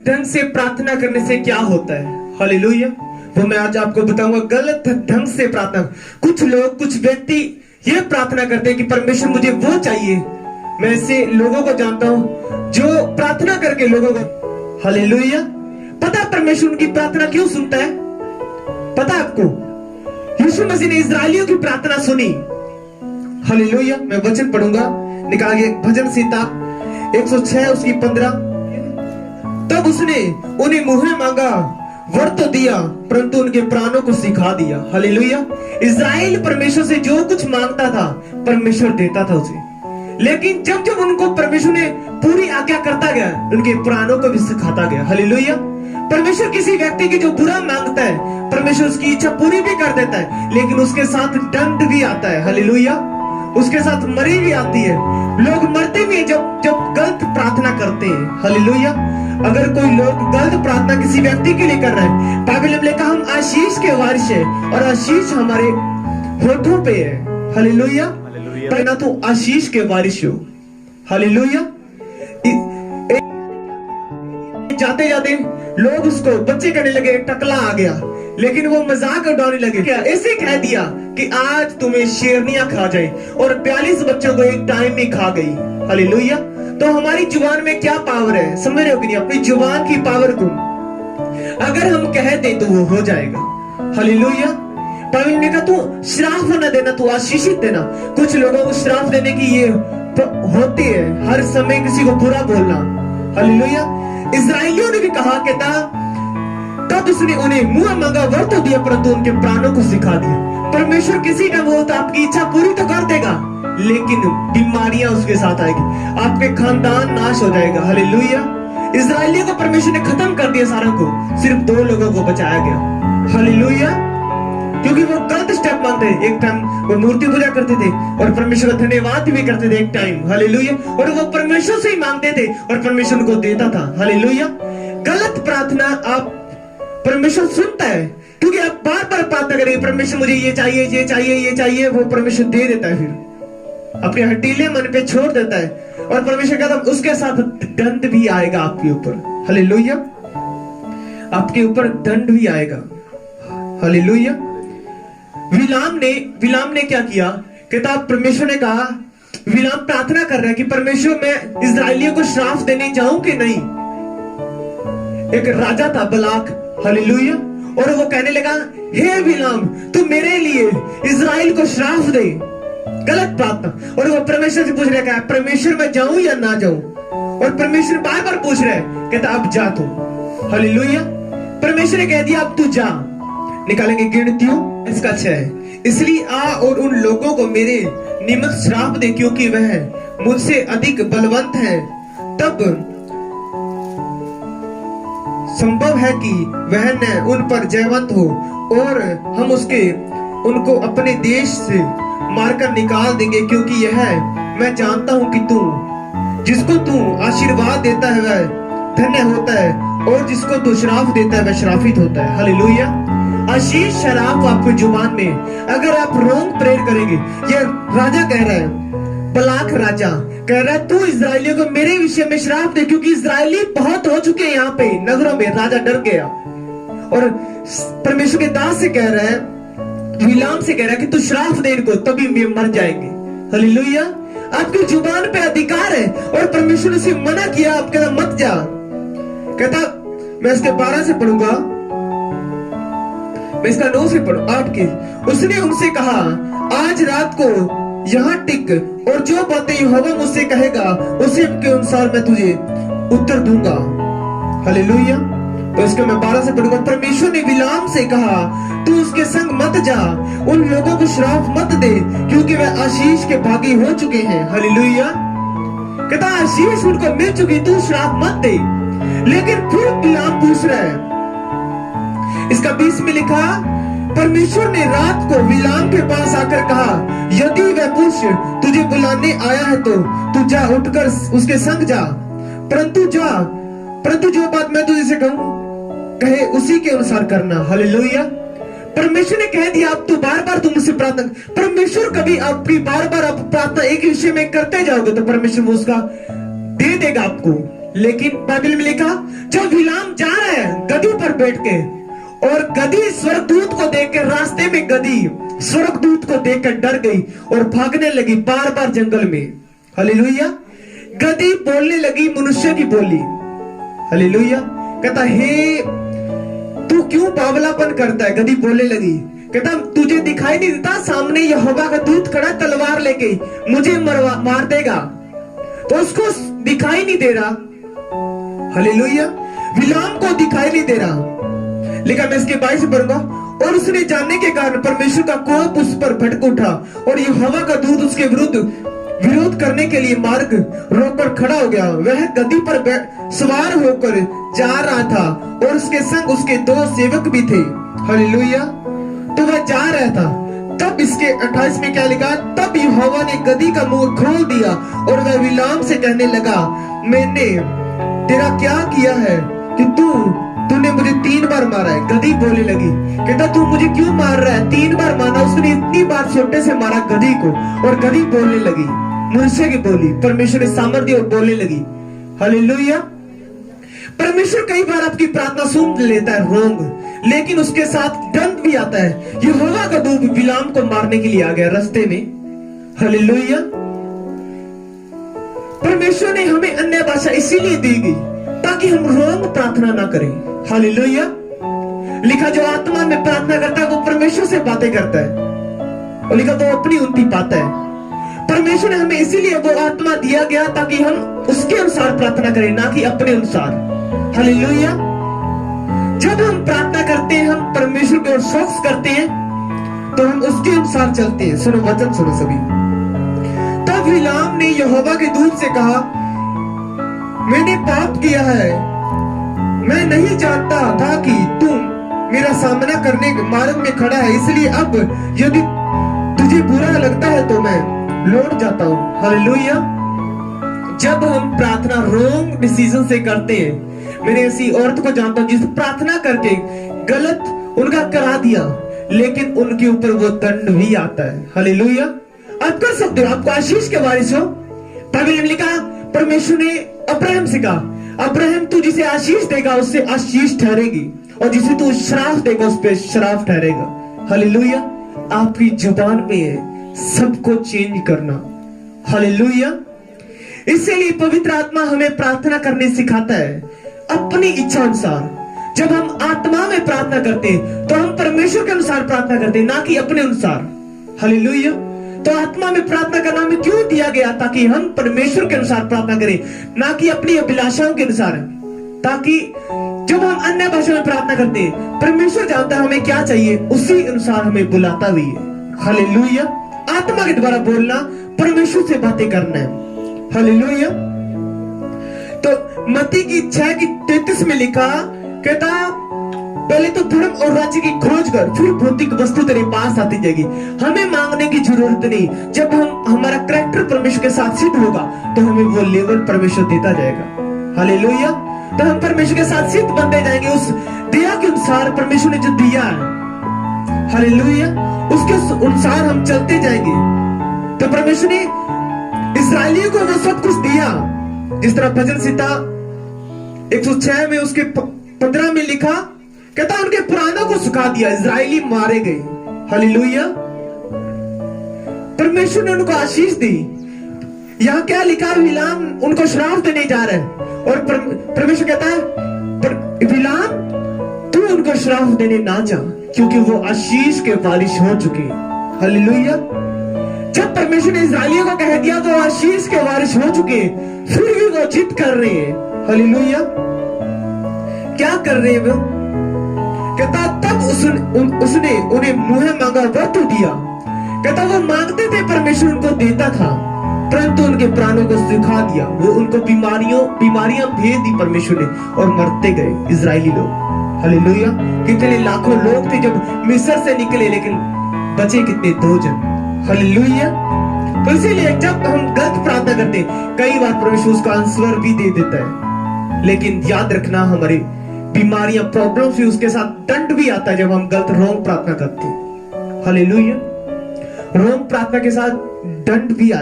ढंग से प्रार्थना करने से क्या होता है। हालेलुया। वो मैं आज आपको बताऊंगा गलत ढंग से प्रार्थना। कुछ लोग, कुछ व्यक्ति ये प्रार्थना करते हैं कि परमेश्वर मुझे वो चाहिए। मैं ऐसे लोगों को जानता हूं जो प्रार्थना करके लोगों को, हालेलुया, पता परमेश्वर उनकी प्रार्थना क्यों सुनता है? पता आपको? यीशु मसीह ने इस्राएलियों की प्रार्थना सुनी। हालेलुया। मैं वचन पढ़ूंगा, निकाल के भजन संहिता 106 उसकी 15। तब उसने उन्हें मुंह मांगा, वर तो दिया, परंतु उनके प्राणों को सिखा दिया। हालेलुया। इस्राएल परमेश्वर से जो कुछ मांगता था परमेश्वर देता था उसे, लेकिन जब जब उनको परमेश्वर ने पूरी आज्ञा करता गया, उनके प्राणों को भी सिखाता गया। हालेलुया। परमेश्वर किसी व्यक्ति की जो बुरा मांगता है परमेश्वर उसकी इच्छा पूरी भी कर देता है, लेकिन उसके साथ दंड भी आता है। हालेलुया। उसके साथ मरी भी आती है। लोग मरते भी हैं जब जब गलत प्रार्थना करते हैं। हालेलुया। अगर कोई लोग गलत प्रार्थना किसी व्यक्ति के लिए कर रहे हैं, बाइबल में लिखा हम आशीष के वारिस हैं और आशीष हमारे होठों पे है। हालेलुया। ना तो आशीष के वारिस हो। हालेलुया। जाते जाते लोग उसको बच्चे कहने लगे, टकला आ गया, लेकिन वो मजाक उड़ाने लगे। क्या ऐसे कह दिया कि आज तुम्हें शेरनियां खा जाए, और 42 बच्चों को एक टाइम में खा गई। हालेलुया। तो हमारी जुबान में क्या पावर है, समझ रहे हो कि नहीं? अपनी जुबान की पावर को अगर हम कह दे तो वो हो जाएगा। हालेलुया। बाइबल ने कहा तू श्राप न देना, तू आशीषित देना। कुछ लोगों को श्राप देने की ये होती है, हर समय किसी को बुरा बोलना। हालेलुया। इस्राएलियों ने भी कहा कि तब उसने उन्हें मुंह मांगा, वर तो दिया, परंतु उनके प्राणों को सिखा दिया। परमेश्वर किसी का वो तो आपकी इच्छा पूरी तो कर देगा, लेकिन बीमारियां उसके साथ आएगी, आपके खानदान नाश हो जाएगा। हालेलुया। इस्राएलियों को परमेश्वर ने खत्म कर दिया सारों को, सिर्फ 2 लोगों को बचाया गया। हालेलुया। क्योंकि वो गलत स्टेप मानते थे। एक टाइम वो मूर्ति पूजा करते थे और परमेश्वर का धन्यवाद भी करते थे एक टाइम। हालेलुया। और वो परमेश्वर से ही मांगते थे और परमेश्वर उनको देता था। हालेलुया। गलत प्रार्थना आप परमेश्वर सुनता है, क्योंकि आप बार बार प्रार्थना करेंगे, परमेश्वर मुझे ये चाहिए, ये चाहिए, ये चाहिए, वो परमेश्वर दे देता है। फिर अपने हटीले मन पे छोड़ देता है, और परमेश्वर कहता है उसके साथ दंड भी आएगा आपके ऊपर। हालेलुया। आपके ऊपर दंड भी आएगा। हालेलुया। विलाम ने क्या किया? किताब परमेश्वर ने कहा, विलाम प्रार्थना कर रहा है कि परमेश्वर मैं इस्राएलियों को श्राप देने जाऊं कि नहीं। एक राजा था बलाक। हालेलुया। और वो कहने लगा, हे विलाम, तू मेरे लिए इस्राएल को श्राप दे। गलत प्रार्थना। और वो परमेश्वर से पूछ रहा है, परमेश्वर मैं जाऊं या ना जाऊं? और परमेश्वर बार बार पूछ रहा है, कहता अब जा तू। हालेलुया। परमेश्वर ने कह दिया अब तू जा। निकालेंगे गिनतियों इसका 6। इसलिए आ और उन लोगों को मेरे निमित्त श्राप दे, क्योंकि वह मुझसे अधिक बलवंत है। तब संभव है कि वह न उन पर जयवंत हो, और हम उनको अपने देश से मारकर निकाल देंगे, क्योंकि यह मैं जानता हूं कि जिसको तू आशीर्वाद देता है वह धन्य होता है, और जिसको तू श्राप देता है वह श्रापित होता है। हालेलुया। आशीष शराब आपकी जुबान में अगर आप रोंग प्रेयर करेंगे, ये राजा कह रहा है, बलाक राजा कह रहा है तू इस्राएलियों को मेरे विषय में श्राप दे, क्योंकि इस्राएली बहुत हो चुके हैं यहाँ पे नगरों में। राजा डर गया और परमेश्वर के दास से कह रहा है, विलाम से कह रहा है कि तू श्राप दे इनको, तभी वे मर जाएंगे। हालेलुया। आपकी जुबान पे अधिकार है, और परमेश्वर ने उसे मना किया, आप कहता मत जा। कहता मैं इसके 12 से पढ़ूंगा, मैं इसका 9 से पढ़ू 8 के। उसने उनसे कहा, आज रात को यहाँ टिक, और जो बातें यहोवा मुझसे कहेगा उसी के अनुसार मैं तुझे उत्तर दूंगा। हालेलुया। तो इसको मैं 12 से पढ़ूंगा। परमेश्वर ने विलाम से कहा, तू उसके संग मत जा, उन लोगों को श्राप मत दे, क्योंकि वे आशीष के भागी हो चुके हैं। हालेलुया। कहता आशीष उनको मिल चुकी, तू श्राप मत दे। लेकिन फिर विलाम पूछ रहा है, इसका 20 में लिखा, परमेश्वर ने रात को विलाम के पास आकर कहा, यदि वह पुरुष तुझे बुलाने आया है तो तू जा, उठकर उसके संग जा, परंतु जो बात मैं तुझे से कहूं कहे उसी के अनुसार करना। हालेलुया। परमेश्वर ने कह दिया, अब तू बार बार तुम मुझसे प्रार्थना। परमेश्वर कभी आपकी बार बार आप प्रार्थना एक विषय में करते जाओगे तो परमेश्वर उसका दे देगा आपको। लेकिन बाइबल में लिखा जब बिलाम जा रहा है गधी पर बैठ के, और गधी स्वर्गदूत को देखकर, रास्ते में गधी स्वर्गदूत को देखकर डर गई और भागने लगी बार बार जंगल में। हालेलुया। गधी बोलने लगी मनुष्य की बोली। हालेलुया। कहता हे तू क्यों बावलापन करता है? गधी बोलने लगी, कहता तुझे दिखाई नहीं देता सामने यहोवा का दूत खड़ा तलवार लेके मुझे मार देगा? तो उसको दिखाई नहीं दे रहा। हालेलुया। बिलाम को दिखाई नहीं दे रहा। लेकिन मैं इसके 22 पढ़ूंगा। और उसने जानने के कारण परमेश्वर का कोप उस पर भड़क उठा और यहोवा का दूत उसके विरोध करने के लिए मार्ग रोककर खड़ा हो गया। वह गद्दी पर सवार होकर जा रहा था और उसके संग उसके 2 सेवक भी थे। हालेलुया। तो वह जा रहा था। तब इसके 28 में क्या लिखा? तब यहोवा ने गद्दी का मुंह खोल दिया और वह बिलाम से कहने लगा, मैंने तेरा क्या किया है कि तूने मुझे 3 बार मारा है? गधी बोलने लगी, कहता तू मुझे क्यों मार रहा है? 3 बार मारा। उसने इतनी बार छोटे से मारा गधी को, और गधी बोलने लगी मनुष्य की बोली। परमेश्वर ने सामर्थ्य और बोलने लगी। हालेलुया। परमेश्वर कई बार आपकी प्रार्थना सुन लेता है रोंग, लेकिन उसके साथ दंड भी आता है। यहोवा का दूत बिलाम को मारने के लिए आ गया रास्ते में। हालेलुया। परमेश्वर ने हमें अन्य भाषा इसीलिए दी गई ताकि हम रोंग प्रार्थना ना करें। हालेलुया। लिखा जो आत्मा में प्रार्थना करता है वो परमेश्वर से बातें करता है, और लिखा वो अपनी उन्नति पाता है। परमेश्वर ने हमें इसीलिए वो आत्मा दिया गया ताकि हम उसके अनुसार प्रार्थना करें, ना कि अपने अनुसार। हालेलुया। जब हम प्रार्थना करते हैं, हम परमेश्वर की ओर फोकस करते हैं, तो हम उसके अनुसार चलते हैं। सुनो वचन, सुनो सभी। तब बिलाम ने यहोवा के दूत से कहा, मैंने पाप किया है, मैं नहीं जानता था कि तुम मेरा सामना करने मार्ग में खड़ा है, इसलिए अब यदि तुझे बुरा लगता है तो मैं लौट जाता हूं। हालेलुया। जब हम प्रार्थना रॉन्ग डिसीजन से करते हैं, मैंने ऐसी औरत को जानता हूं जिस प्रार्थना करके गलत उनका करा दिया, लेकिन उनके ऊपर वो दंड भी आता है। हालेलुया। आप कर सकते हो, आपको आशीष के वारिस हो। बाइबल में लिखा परमेश्वर ने अब्राहम से कहा, अब्राहम तू जिसे आशीष देगा उससे आशीष ठहरेगी, और जिसे तू श्राप देगा उस पे श्राप ठहरेगा। हालेलुया। आपकी जुबान में है सबको चेंज करना। हालेलुया। इसलिए पवित्र आत्मा हमें प्रार्थना करने सिखाता है अपनी इच्छा अनुसार। जब हम आत्मा में प्रार्थना करते हैं तो हम परमेश्वर के अनुसार प्रार्थना करते हैं, ना कि अपने अनुसार। हालेलुया। तो आत्मा में प्रार्थना करना हमें क्यों दिया गया? ताकि हम परमेश्वर के अनुसार प्रार्थना करें, ना कि अपनी अभिलाषाओं के अनुसार। ताकि जब हम अन्य भाषा में प्रार्थना करते हैं, परमेश्वर जानता है हमें क्या चाहिए, उसी अनुसार हमें बुलाता भी है। हालेलुया। आत्मा के द्वारा बोलना, परमेश्वर से बातें करना है। हालेलुया। तो मत्ती की 6:33 में लिखा, कहता पहले तो धर्म और राज्य की खोज कर, फिर भौतिक वस्तु तेरे पास आती जाएगी। हमें मांगने की जरूरत नहीं। जब हमारा कैरेक्टर परमेश्वर के साथ सिद्ध होगा तो हमें वो लेवल परमेश्वर देता जाएगा। हालेलुया। तो हम परमेश्वर के साथ सिद्ध बनते जाएंगे उस दया के अनुसार परमेश्वर ने जो दिया है। हालेलुया। उसके अनुसार हम चलते जाएंगे। तो परमेश्वर ने इस्राएलियों को वो सब कुछ दिया, जिस तरह भजन संहिता 106 में उसके 15 में लिखा, कहता उनके पुरानों को सुखा दिया, इजरायली मारे गए। हालेलुया। परमेश्वर ने उनको आशीष दी। यहां क्या लिखा? बिलाम उनको श्राप देने जा रहा है, और परमेश्वर कहता है बिलाम तू उनको श्राप देने ना जा, क्योंकि वो आशीष के वारिस हो चुके हैं। हालेलुया। जब परमेश्वर ने इस्राएलियों को कह दिया वो आशीष के वारिस हो चुके हैं, फिर भी वो जिद कर रहे हैं। हालेलुया। क्या कर रहे हैं वो? कहता तब उसने उन्हें मुंह मांगा वरतु दिया। कहता वो मांगते थे, परमेश्वर उनको देता था, परंतु उनके प्राणों को सुखा दिया। वो उनको बीमारियां भेज दी परमेश्वर ने, और मरते गए इजरायली लोग। हालेलुया। कितने लाखों लोग थे जब मिस्र से निकले, लेकिन बचे कितने? 2 जन। हालेलुया। तो इसीलिए जब हम गलत प्रार्थना करते हैं, कई बार परमेश्वर उसका आंसर भी दे देता है, लेकिन याद रखना हमारी बीमारियां, प्रॉब्लम्स भी उसके साथ दंड भी आता है जब हम गलत रॉन्ग प्रार्थना करते हैं। हालेलुया। रॉन्ग प्रार्थना के साथ दंड भी आता है।